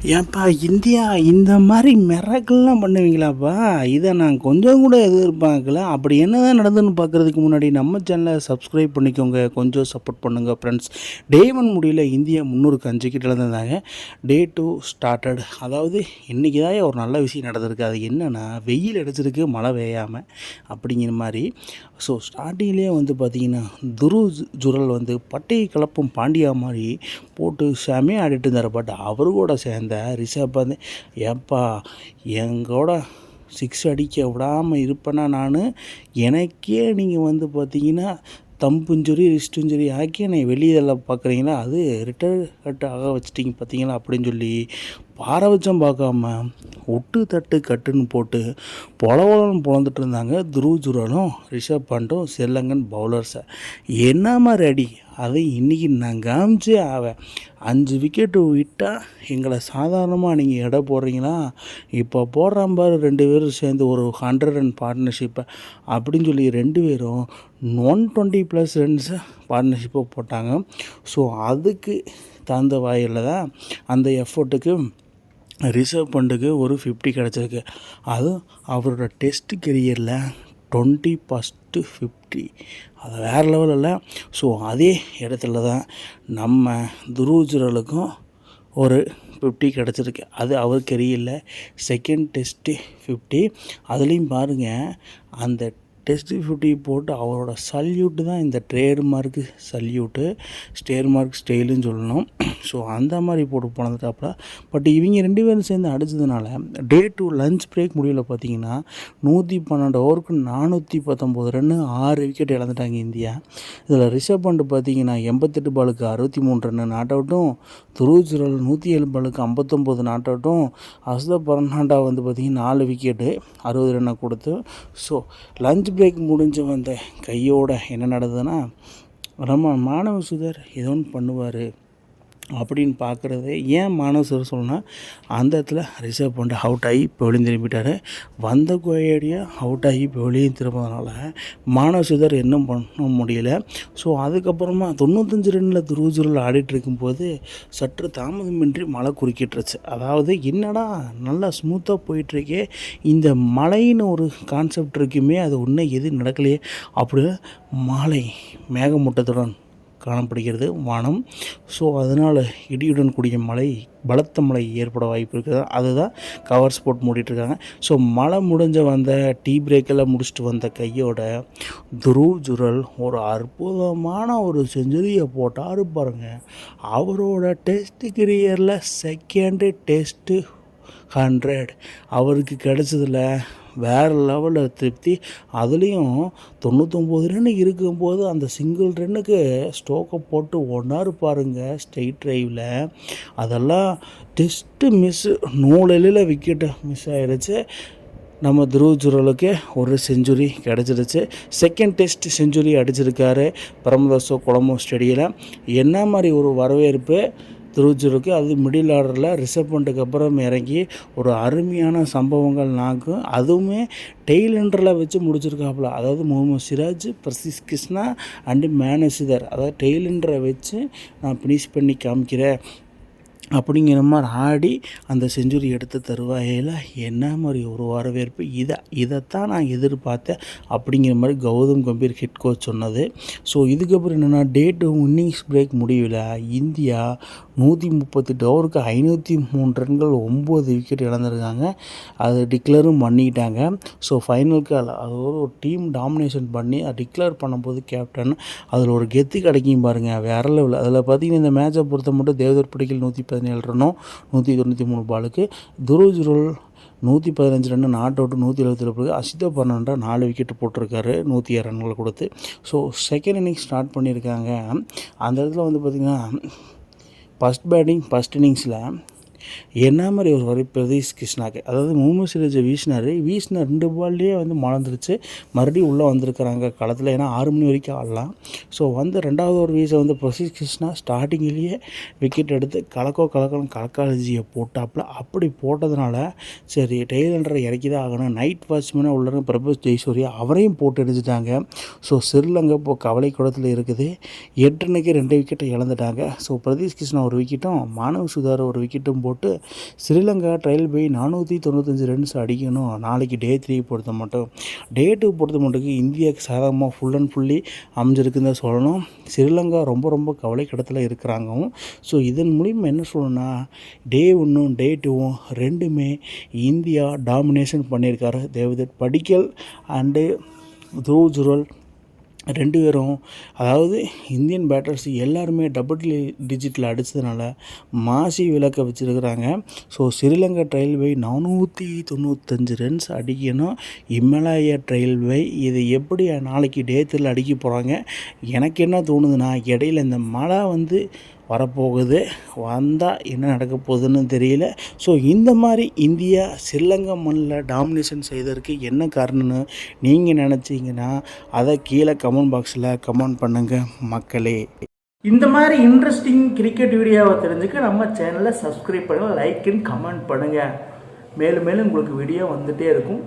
ஏன்ப்பா இந்தியா இந்த மாதிரி மிராக்கிள்லாம் பண்ணுவீங்களாப்பா? இதை நான் கொஞ்சம் கூட எதிர்பார்க்கல. அப்படி என்னதான் நடந்ததுன்னு பார்க்குறதுக்கு முன்னாடி நம்ம சேனலை சப்ஸ்கிரைப் பண்ணிக்கோங்க. கொஞ்சம் சப்போர்ட் பண்ணுங்கள் ஃப்ரெண்ட்ஸ். டே 1 முடியல இந்தியா 300க்கு 5 விக்கெட் இழந்திருந்தாங்க. டே 2 ஸ்டார்டட். அதாவது இன்றைக்கி தான் ஒரு நல்ல விஷயம் நடந்திருக்கு. அது என்னென்னா வெயில் அடிச்சிருக்கு மழை பெய்யாமல் அப்படிங்கிற மாதிரி. ஸோ ஸ்டார்டிங்லேயே வந்து பார்த்திங்கன்னா ஜுரல் வந்து பட்டையை கலப்பும் பாண்டியா மாதிரி போட்டு செமையாக ஆடிட்டு இருந்தார். பட் அவரு கூட சேர்ந்த ரிஷப் வந்து ஏப்பா எங்கூட 6 அடிக்க விடாமல் இருப்பேன்னா நான் எனக்கே நீங்கள் வந்து பார்த்தீங்கன்னா தம்புஞ்சுரி ரிஸ்ட்டுஞ்சுரி ஆக்கி என்னை வெளியில் பார்க்குறீங்களா, அது ரிட்டர்ட் ஆக வச்சிட்டிங்க பார்த்தீங்களா அப்படின்னு சொல்லி பாரபட்சம் பார்க்காம ஒட்டு தட்டு கட்டுன்னு போட்டு பொலவலன்னு பொழந்துட்டு இருந்தாங்க ஜுரலும் ரிஷப் பண்டும் ஸ்ரீலங்கன் பவுலர்ஸை. என்ன மாதிரி அடி அது இன்றைக்கி நான் காமிச்சே ஆவேன். 5 விக்கெட்டு விட்டால் எங்களை சாதாரணமாக நீங்கள் எடை போடுறீங்களா, இப்போ போடுறான் பாரு 2 பேரும் சேர்ந்து ஒரு 100 ரன் பார்ட்னர்ஷிப்பை அப்படின்னு சொல்லி 2 பேரும் 120+ ரன்ஸை பார்ட்னர்ஷிப்பை போட்டாங்க. ஸோ அதுக்கு தகுந்த வாயில் தான் அந்த எஃபர்ட்டுக்கு ரிஷப் பண்டுக்கு ஒரு 50 கிடச்சிருக்கு. அதுவும் அவரோட டெஸ்ட் கெரியரில் 21st 50. அது வேறு லெவல் இல்லை. ஸோ அதே இடத்துல தான் நம்ம ஜுரலுக்கும் ஒரு 50 கிடச்சிருக்கு. அது அவர் கெரியரில் செகண்ட் டெஸ்ட்டு 50. அதுலேயும் பாருங்கள், அந்த டெஸ்ட் 50 போட்டு அவரோட சல்யூட்டு தான் இந்த ட்ரேட்மார்க்கு சல்யூட்டு, ஸ்டேர்மார்க் ஸ்டைலுன்னு சொல்லணும். ஸோ அந்த மாதிரி போட்டு போனதுட்டாப்புல. பட் இவங்க 2 பேரும் சேர்ந்து அடித்ததுனால டே 2 லஞ்ச் பிரேக் முடிவில் பார்த்தீங்கன்னா 112 ஓவருக்கு 419 ரன்னு 6 விக்கெட் இழந்துட்டாங்க இந்தியா. இதில் ரிஷப் பண்ட் பார்த்தீங்கன்னா 88 பாலுக்கு 63 ரன்னு நாட் அவுட்டும், ஜுரல் 107 பாலுக்கு 59 நாட் அவுட்டும், அஸ்தப் பர்னாண்டா வந்து பார்த்திங்கன்னா 4 விக்கெட்டு 60 ரன்னை கொடுத்து. ஸோ லஞ்ச் பிரேக் முடிஞ்சு வந்த கையோட என்ன நடந்ததுன்னா, நம்ம மானவ சுதர் ஏதோ ஒன்று பண்ணுவார் அப்படின்னு பார்க்குறது. ஏன் மானவ சுதர் சொல்லணும்னா, அந்த இடத்துல ரிஷப் பண்ட் அவுட் ஆகி இப்போ வெளியே திரும்பிட்டார். வந்த கோயடியாக அவுட் ஆகி இப்போ வெளியே திரும்புறதுனால மானவ சுதர் இன்னும் பண்ண முடியல. ஸோ அதுக்கப்புறமா 95 ரன்னில் ஜுரல் ஆடிட்டு இருக்கும்போது சற்று தாமதமின்றி மழை குறுக்கிட்டுருச்சு. அதாவது என்னடா நல்லா ஸ்மூத்தாக போயிட்டுருக்கே, இந்த மழைன்னு ஒரு கான்செப்ட் இருக்குமே, அது ஒன்றும் எதுவும் நடக்கலையே அப்படின்னு மாலை மேகமூட்டத்துடன் காணப்படுகிறது வானம். ஸோ அதனால் இடியுடன் கூடிய மழை, பலத்த மழை ஏற்பட வாய்ப்பு இருக்குது. அதுதான் கவர் ஸ்போர்ட் மூடிட்டுருக்காங்க. ஸோ மழை முடிஞ்ச வந்த டீ பிரேக்கெல்லாம் முடிச்சுட்டு வந்த கையோட ஜுரல் ஒரு அற்புதமான ஒரு செஞ்சுரியை போட்டார் பாருங்கள். அவரோட டெஸ்ட் கெரியரில் செகண்டு டெஸ்ட்டு 100 அவருக்கு கிடச்சதில் வேறு லெவலில் திருப்தி. அதுலேயும் 99 ரன் இருக்கும்போது அந்த சிங்கிள் ரன்னுக்கு ஸ்டோக்கை போட்டு ஒன்றாரு பாருங்கள் ஸ்ட்ரெயிட் ட்ரைவில். அதெல்லாம் டெஸ்ட்டு மிஸ்ஸு, நூலில் விக்கெட்டு மிஸ் ஆகிடுச்சு. நம்ம ஜுரலுக்கு ஒரு செஞ்சுரி கிடச்சிருச்சு. செகண்ட் டெஸ்ட் செஞ்சுரி அடிச்சிருக்காரு பிரமதோசோ கொலம்போ ஸ்டேடியில். என்ன மாதிரி ஒரு வரவேற்பு ஜுரலுக்கு. அது மிடில் ஆர்டரில் ரிஷப் பண்ட்டுக்கு அப்புறம் இறங்கி ஒரு அருமையான சம்பவங்கள் நாக்கும். அதுவுமே டெய்லெண்டரில் வச்சு முடிச்சிருக்காப்புல. அதாவது முகமது சிராஜ், பிரசித் கிருஷ்ணா அண்டு மேனசுதர், அதாவது டெய்லெண்டரை வச்சு நான் ஃபினிஷ் பண்ணி காமிக்கிறேன் அப்படிங்கிற மாதிரி ஆடி அந்த செஞ்சுரி எடுத்து தருவாயில் என்ன மாதிரி ஒரு வரவேற்பு. இதைத்தான் நான் எதிர்பார்த்தேன் அப்படிங்கிற மாதிரி கௌதம் கம்பீர் ஹெட் கோச் சொன்னது. ஸோ இதுக்கப்புறம் என்னென்னா டே 2 இன்னிங்ஸ் பிரேக் முடிவில் இந்தியா 138 ஓவருக்கு 503 ரன்கள் 9 விக்கெட் இழந்திருக்காங்க. அது டிக்ளரும் பண்ணிட்டாங்க. ஸோ ஃபைனல் கால், அது ஒரு டீம் டாமினேஷன் பண்ணி அதை டிக்ளேர் பண்ணும்போது கேப்டன் அதில் ஒரு கெத்து கிடைக்கும் பாருங்கள், வேறு லெவல். அதில் பார்த்திங்கன்னா இந்த மேட்சை பொறுத்த மட்டும் தேவதர் பட்டிக்கல் 117 ரன்னும் 193 பாலுக்கு, ஜுரல் 115 ரன்னு நாட் அவுட்டு 177 பாலுக்கு, அஸ்தப் பர்னாண்டா 4 விக்கெட்டு போட்டிருக்காரு 107 ரன்களை கொடுத்து. ஸோ செகண்ட் இன்னிங்ஸ் ஸ்டார்ட் பண்ணியிருக்காங்க. அந்த இடத்துல வந்து பார்த்திங்கன்னா ஃபஸ்ட் பேட்டிங் ஃபஸ்ட் இன்னிங்ஸில் என்ன மாதிரி ஒரு வரி பிரதீஷ் கிருஷ்ணாக்கு, அதாவது முகமது சிராஜை வீசின 2 பால்லேயே வந்து மறந்துருச்சு. மறுபடியும் உள்ளே வந்திருக்கிறாங்க களத்தில். ஏன்னா 6 மணி வரைக்கும் ஆடலாம். ஸோ வந்து 2வது ஒரு வீசை வந்து பிரதீஷ் கிருஷ்ணா ஸ்டார்டிங்கிலேயே விக்கெட் எடுத்து கலக்காலஜியை போட்டாப்புல. அப்படி போட்டதுனால சரி டெய்லண்டரை இறக்கி தான் ஆகணும். நைட் வாட்ச்மேனாக உள்ள பிரபுஸ் ஜெய்சூர்யா அவரையும் போட்டு எடுத்துட்டாங்க. ஸோ ஸ்ரீலங்கா இப்போ கவலை குடத்தில் இருக்குது. 8 ரன்னுக்கு 2 விக்கெட்டை இழந்துட்டாங்க. ஸோ பிரதீஷ் கிருஷ்ணா ஒரு விக்கெட்டும் மானவ சுதார் ஒரு விக்கெட்டும் போட்டு ஸ்ரீலங்கா ட்ரையல் பை 495 ரன்ஸ் அடிக்கணும். நாளைக்கு டே 3 பொறுத்த மட்டும். டே 2 பொறுத்த மட்டுக்கு இந்தியாவுக்கு சாதகமாக ஃபுல் அண்ட் ஃபுல்லி அமைஞ்சிருக்குன்னு தான் சொல்லணும். ஸ்ரீலங்கா ரொம்ப கவலைக்கிடத்தில் இருக்கிறாங்கவும். ஸோ இதன் மூலிமா என்ன சொல்லணும்னா டே 1ம் டே 2ம் ரெண்டுமே இந்தியா டாமினேஷன் பண்ணியிருக்காரு. தேவதத் படிக்கல் அண்டு துருவ் ஜுரல் 2 பேரும், அதாவது இந்தியன் பேட்டர்ஸ் எல்லாருமே டபுள் டிஜிட்டில் அடித்ததுனால மாசி விளக்க வச்சுருக்கிறாங்க. So Sri Lanka trail by 495 runs அடிக்கணும். இமலாயா ட்ரையல் பை இது எப்படி நாளைக்கு டே 3 அடிக்க போகிறாங்க. எனக்கு என்ன தோணுதுன்னா இடையில இந்த மழை வரப்போகுது, வந்தால் என்ன நடக்க போகுதுன்னு தெரியல. ஸோ இந்த மாதிரி இந்தியா ஸ்ரீலங்கா மண்ணில் டாமினேஷன் செய்ததற்கு என்ன காரணம்னு நீங்கள் நினச்சிங்கன்னா அதை கீழே கமெண்ட் பாக்ஸில் கமெண்ட் பண்ணுங்கள் மக்களே. இந்த மாதிரி இன்ட்ரெஸ்டிங் கிரிக்கெட் வீடியோவை தெரிஞ்சுக்க நம்ம சேனலை சப்ஸ்கிரைப் பண்ணுங்கள், லைக் அண்ட் கமெண்ட் பண்ணுங்கள். மேலும் உங்களுக்கு வீடியோ வந்துகிட்டே இருக்கும்.